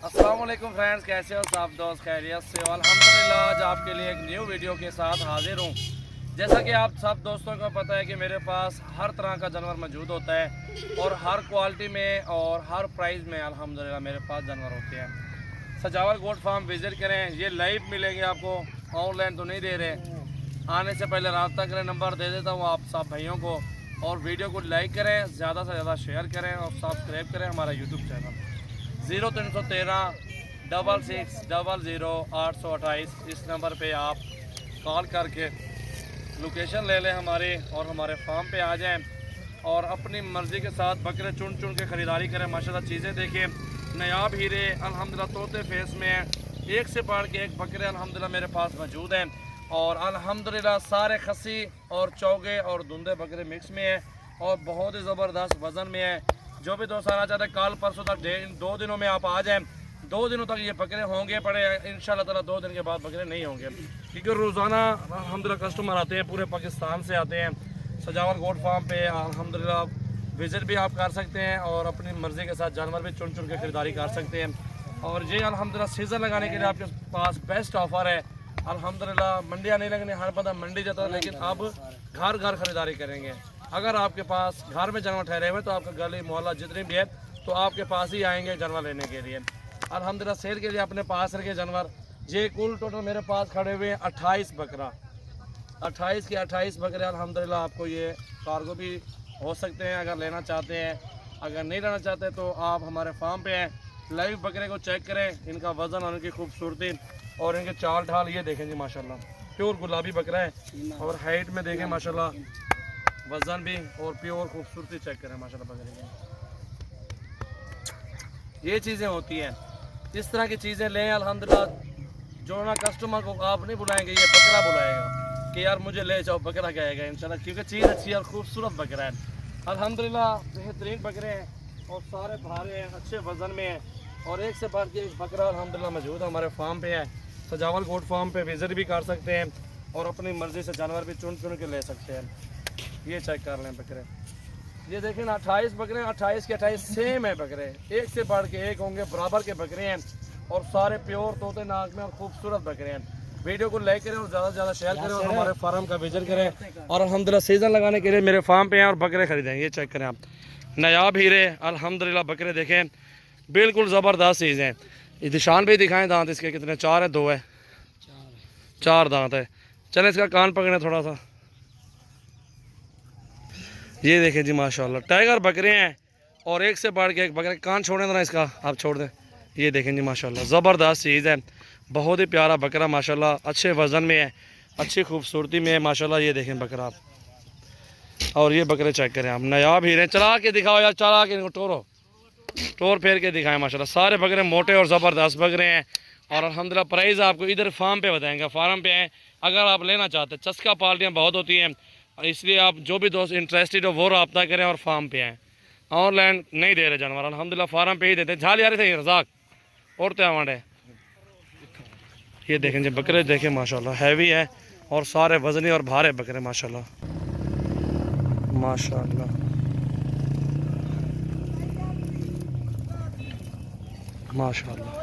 अस्सलाम वालेकुम फ्रेंड्स, कैसे हो सब दोस्त? खैरियत से हो? अल्हम्दुलिल्लाह। आज आपके लिए एक न्यू वीडियो के साथ हाजिर हूँ। जैसा कि आप सब दोस्तों को पता है कि मेरे पास हर तरह का जानवर मौजूद होता है और हर क्वालिटी में और हर प्राइस में अल्हम्दुलिल्लाह मेरे पास जानवर होते हैं। सजावल गोट फार्म विज़िट करें, ये लाइव मिलेंगे आपको, ऑनलाइन तो नहीं दे रहे। आने से पहले रब्ता करें, नंबर दे देता हूँ आप सब भाइयों को। और वीडियो को लाइक करें, ज़्यादा से ज़्यादा शेयर करें और सब्सक्राइब करें हमारा यूट्यूब चैनल 0313 66 00 828। इस नंबर पे आप कॉल करके लोकेशन ले लें हमारे और हमारे फार्म पे आ जाएं और अपनी मर्ज़ी के साथ बकरे चुन चुन के ख़रीदारी करें। माशाल्लाह चीज़ें देखें, नायाब हीरे अल्हम्दुलिल्लाह तोते फेस में हैं, एक से बढ़ के एक बकरे अल्हम्दुलिल्लाह मेरे पास मौजूद हैं। और अल्हम्दुलिल्लाह सारे खसी और चौगे और धुंधे बकरे मिक्स में हैं और बहुत ही ज़बरदस्त वज़न में है। जो भी दोस्त आना चाहते हैं कल परसों तक 2 दिनों में आप आ जाएं। 2 दिनों तक ये बकरे होंगे पड़े, इंशाल्लाह ताला 2 दिन के बाद बकरे नहीं होंगे, क्योंकि रोज़ाना अल्हम्दुलिल्लाह कस्टमर आते हैं, पूरे पाकिस्तान से आते हैं। सजावल गोट फार्म पे अल्हम्दुलिल्लाह विज़िट भी आप कर सकते हैं और अपनी मर्ज़ी के साथ जानवर भी चुन चुन के ख़रीदारी कर सकते हैं। और ये अल्हम्दुलिल्लाह सीज़न लगाने के लिए आपके पास बेस्ट ऑफ़र है। अल्हम्दुलिल्लाह मंडियाँ नहीं लगनी, हर बंदा मंडी जाता है, लेकिन अब घर घर ख़रीदारी करेंगे। अगर आपके पास घर में जानवर ठहरे हुए तो आपका गली मोहल्ला जितने भी है तो आपके पास ही आएंगे जानवर लेने के लिए। अल्हम्दुलिल्लाह सेल के लिए अपने पास रखे जानवर। ये कुल टोटल मेरे पास खड़े हुए हैं 28 बकरा, 28 के 28 बकरे अल्हम्दुलिल्लाह। आपको ये कार्गो भी हो सकते हैं अगर लेना चाहते हैं। अगर नहीं लेना चाहते तो आप हमारे फार्म पे हैं, लाइव बकरे को चेक करें, इनका वज़न और इनकी खूबसूरती और इनके चाल ढाल ये देखें जी माशाल्लाह। प्योर गुलाबी बकरा है और हाइट में देखें माशाल्लाह, वज़न भी और प्योर खूबसूरती चेक करें माशाल्लाह बकरे की। ये चीज़ें होती हैं, इस तरह की चीज़ें लें अल्हम्दुलिल्लाह। जो ना कस्टमर को आप नहीं बुलाएंगे, ये बकरा बुलाएगा कि यार मुझे ले जाओ, बकरा कहेगा इंशाल्लाह, क्योंकि चीज़ अच्छी और खूबसूरत बकरा है। अल्हम्दुलिल्लाह बेहतरीन बकरे हैं और सारे भारे हैं, अच्छे वज़न में हैं और एक से बढ़ के एक बकरा अल्हम्दुलिल्लाह मौजूद हमारे फार्म पे है। सजावल गोट फार्म पे विज़िट भी कर सकते हैं और अपनी मर्ज़ी से जानवर भी चुन चुन के ले सकते हैं। ये चेक कर लें बकरे, ये देखें ना 28 बकरे, 28 के 28 सेम है बकरे, एक से बढ़ के एक होंगे, बराबर के बकरे हैं और सारे प्योर तोते नाक में और खूबसूरत बकरे हैं। वीडियो को लाइक करें और ज़्यादा से ज़्यादा शेयर करें और हमारे फार्म का विजिट करें और अल्हम्दुलिल्लाह सीज़न लगाने के लिए मेरे फार्म पे हैं और बकरे खरीदें। ये चेक करें आप, नायाब हीरे अल्हम्दुलिल्लाह बकरे देखें, बिल्कुल ज़बरदस्त चीज़ हैं। ये निशान भी दिखाएं, दांत इसके कितने, 4 है, 2 है, 4 दांत है। चलें इसका कान पकड़ें थोड़ा सा, ये देखें जी माशाल्लाह टाइगर बकरे हैं और एक से बढ़ के एक बकरे। कान छोड़ें तो ना इसका, आप छोड़ दें। ये देखें जी माशाल्लाह ज़बरदस्त चीज़ है, बहुत ही प्यारा बकरा माशाल्लाह, अच्छे वज़न में है, अच्छी खूबसूरती में है माशाल्लाह। ये देखें बकरा आप, और ये बकरे चेक करें आप, नायाब हीरे। चला के दिखाओ यार, चला के इनको टोरो, टोर फेर के दिखाएं माशाल्लाह। सारे बकरे मोटे और ज़बरदस्त बकरे हैं और अल्हम्दुलिल्लाह प्राइस आपको इधर फार्म पे बताएंगे, फार्म पे हैं अगर आप लेना चाहते हैं। चस्का पार्टियाँ बहुत होती हैं, इसलिए आप जो भी दोस्त इंटरेस्टेड हो वो रब्ता करें और फार्म पे आएँ। ऑनलाइन नहीं दे रहे जानवर, अल्हम्दुलिल्लाह फार्म पे ही देते हैं। झाल यार थे रजाक और त्यावांडे। ये देखें जी बकरे देखें माशाल्लाह, हैवी है और सारे वजनी और भारे बकरे माशाल्लाह माशाल्लाह माशाल्लाह।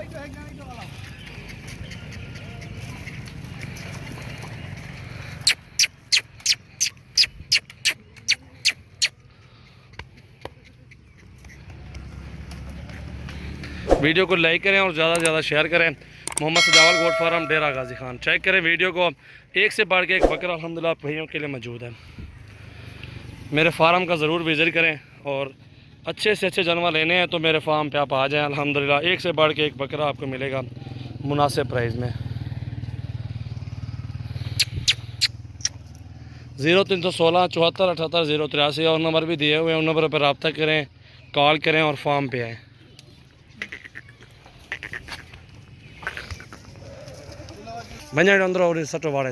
वीडियो को लाइक करें और ज़्यादा से ज़्यादा शेयर करें। मोहम्मद सजावल गोट फार्म डेरा गाजी खान, चेक करें वीडियो को, एक से बढ़ के एक बकरा अल्हम्दुलिल्लाह भाइयों के लिए मौजूद है। मेरे फार्म का ज़रूर विज़िट करें और अच्छे से अच्छे जानवर लेने हैं तो मेरे फार्म पे आप आ जाएं। अल्हम्दुलिल्लाह एक से बढ़ के एक बकरा आपको मिलेगा मुनासिब प्राइस में। 0316 74 78 083 और नंबर भी दिए हुए हैं, उन नंबर पर रब्ता करें, कॉल करें और फार्म पे आएँ। बंजा अंदर और सटो वाड़े।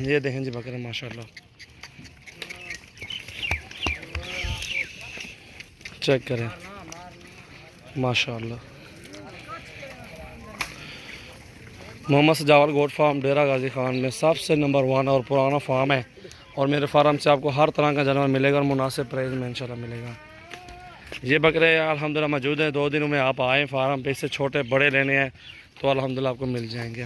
ये देखें जी बकरे माशाल्लाह, चेक करें माशाल्लाह। मोहम्मद सजावल गोट फार्म डेरा गाजी खान में सबसे नंबर 1 और पुराना फार्म है और मेरे फार्म से आपको हर तरह का जानवर मिलेगा और मुनासिब प्राइस में इंशाल्लाह मिलेगा। ये बकरे अल्हम्दुलिल्लाह मौजूद हैं। 2 दिनों में आप आएँ फार्म पे, इससे छोटे बड़े लेने हैं तो अल्हम्दुलिल्लाह आपको मिल जाएंगे।